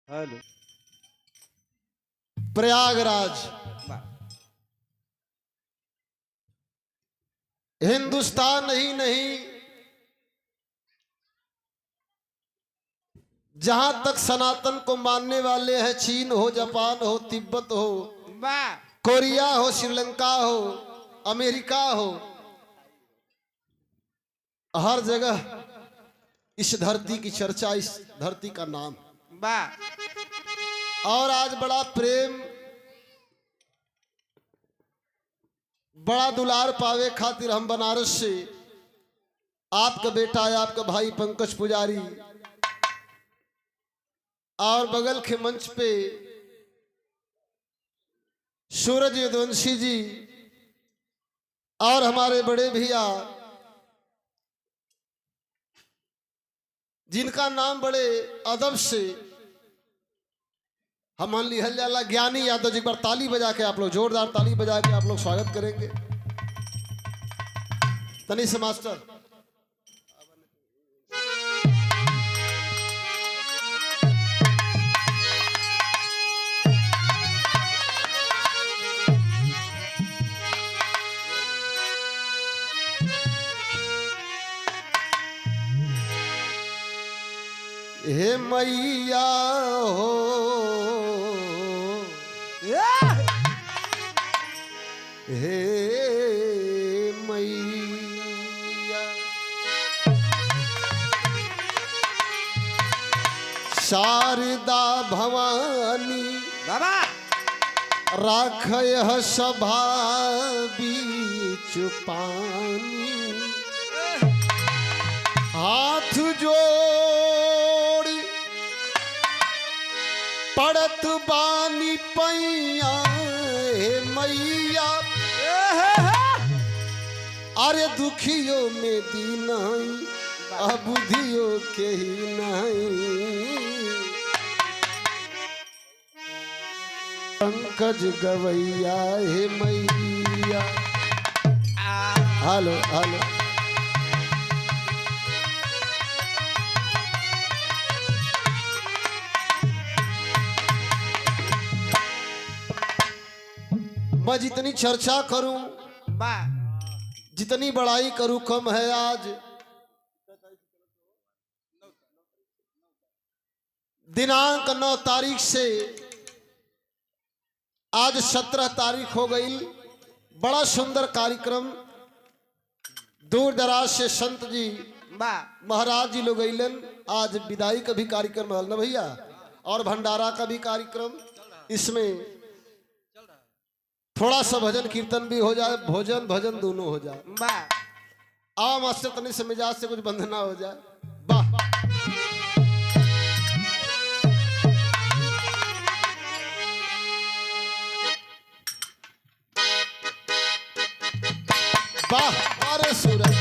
Hello Prayagraj Hindustan ही नहीं, जहां तक सनातन को मानने वाले हैं, चीन हो, जापान हो, तिब्बत हो, कोरिया हो, श्रीलंका हो, अमेरिका हो, हर जगह इस धरती की चर्चा, इस धरती का नाम। और आज बड़ा प्रेम, बड़ा दुलार पावे खातिर हम बनारस से आपका बेटा है, आपका भाई पंकज पुजारी, और बगल के मंच पे सूरज यदुवंशी जी और हमारे बड़े भैया जिनका नाम बड़े अदब से हम लिहल जाला ज्ञानी यादव जी, एक बार ताली बजा के आप लोग, जोरदार ताली बजा के आप लोग स्वागत करेंगे। तनी से मास्टर हे मैया हो, हे मैया शारदा भवानी बाबा राखय सभा बीच पानी, हाथ जोड़ पड़त बानी पैया, हे मैया अरे दुखियों में दीनाई, अबुधियों के ही नहीं। पंकज गवैया हे मैया, हेलो हेलो मैं जितनी चर्चा करूं, जितनी बड़ाई करूं कम है। आज दिनांक 9 तारीख से आज 17 तारीख हो गई। बड़ा सुंदर कार्यक्रम, दूर दराज से संत जी महाराज जी लोग अलन। आज विदाई का भी कार्यक्रम है ना भैया, और भंडारा का भी कार्यक्रम। इसमें थोड़ा सा भजन कीर्तन भी हो जाए, भोजन भजन दोनों हो जाए। आओ मास्टर तनी से मिजाज से कुछ बंधना हो जाए। वाह वाह, अरे सूरज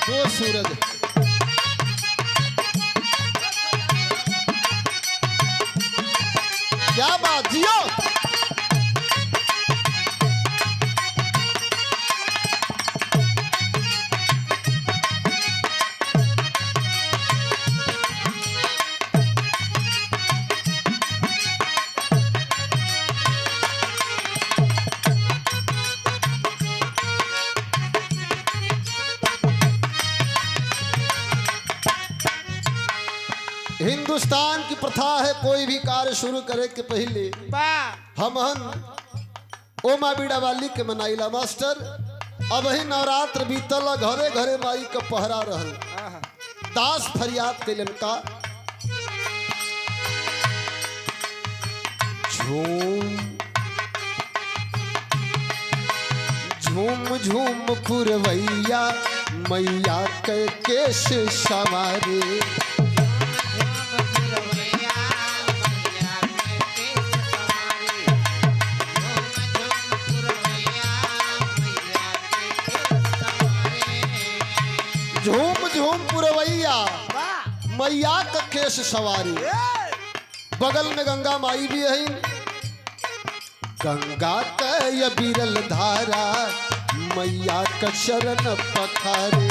दो सूरज, क्या बात जियो। हिंदुस्तान की प्रथा है, कोई भी कार्य शुरू करे के पहले हमहन ओमा बीड़ा वाली के मनाइला मास्टर। अब ही नवरात्र बीतल, घरे घरे माई का पहरा रहल, दास फरियाद कैलन का झूम झूम झूम पुरवैया, मैया के केश सवारे। झूम झूम पुरवैया, मैया का केश सवारी। बगल में गंगा माई भी है, गंगा का ये बिरल धारा, मैया का शरण पखारे।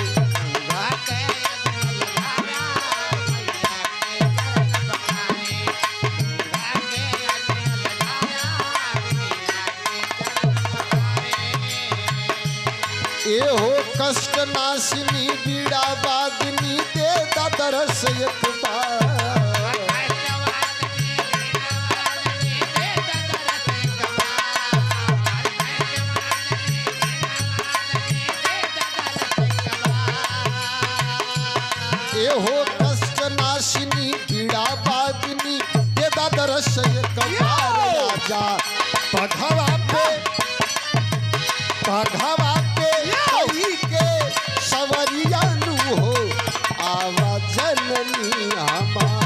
ए हो कष्ट नाशिनी बीड़ा बागनी दे दरस एक बार ए हो कष्ट नाशिनी बीड़ा बागनी दे दरस एक बार राजा पघवा पे कही के सवरिया नु हो आवा जननी हमार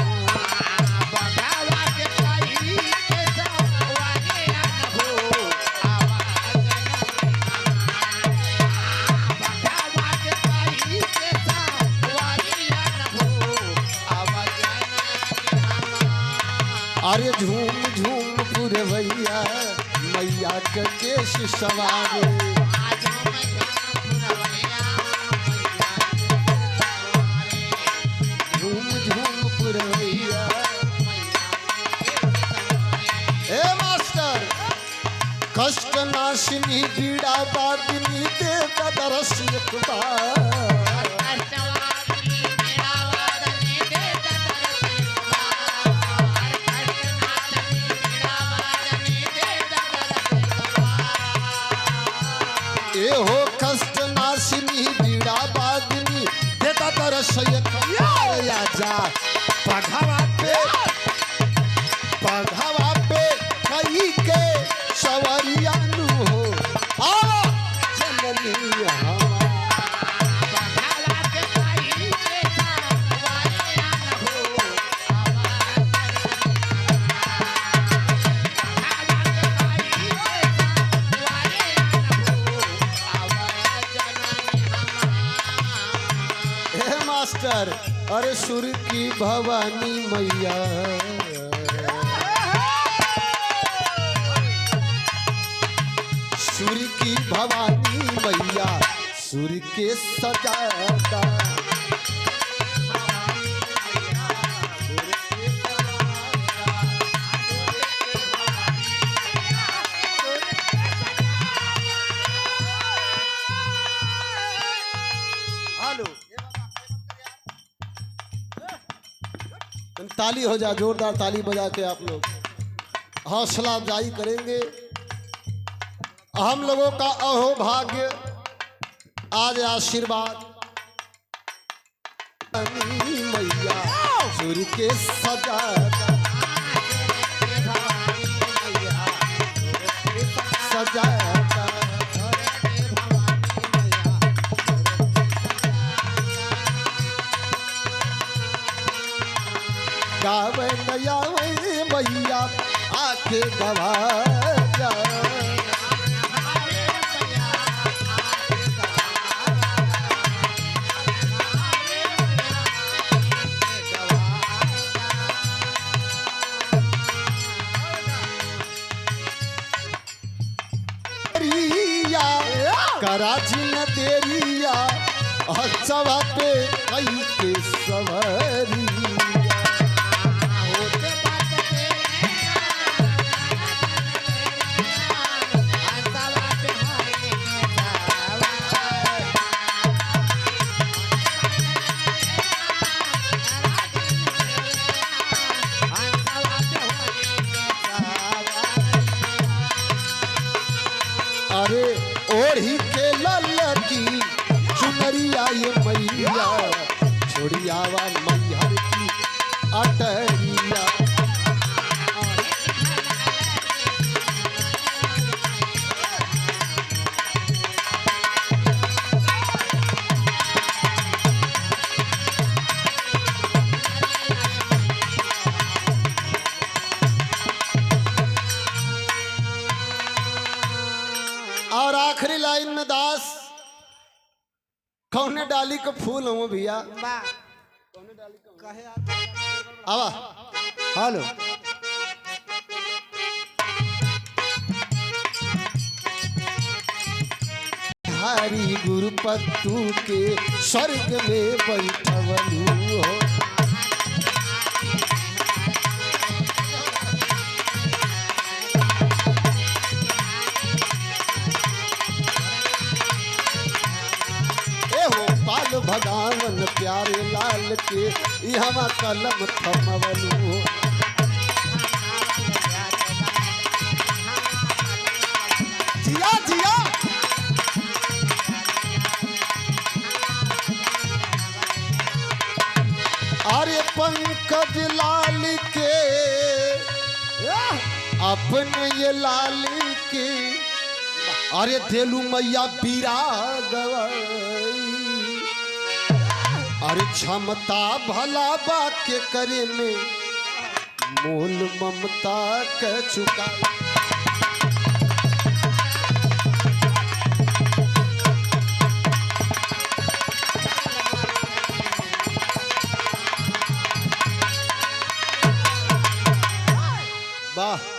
अरे झूम झूम पुरवैया मैया के केश सवारे झूम झूम पुरवैया ए मास्टर कष्ट नाशिनी बीड़ा बागनी दे दरस एक बार ए हो कष्ट नाशिनी बीड़ा बागनी देता तरस जा पघवा पे कही के सवरिया नु हो आओ जननी मास्टर अरे सुर की भवानी मैया सुर की भवानी मैया सुर के सजाता ताली हो जा जोरदार ताली बजा के आप लोग हौसला अफजाई करेंगे। हम लोगों का अहो भाग्य आज आशीर्वाद मैया सूर्य के सजाता सजाता गावे नया मैया आके गवा जा कराची न तेरिया हसवा पे कई के सवारी अरे ओढ़ी के ललकी चुनरिया ये मैया छोड़ियावा मैहर की अटरिया और आखिरी लाइन में दास कौने डाली का फूल हो भैया आवा हेलो हरी गुरुपत्तू के स्वर्ग में बैठवलू हो यहाँ कलम थमवलू जिया जिया अरे पंकज लाल के अपने ये लाल के अरे देलू मैया बीरा गवाई अरे क्षमता भला बा के करे में मोल ममता के चुका वाह।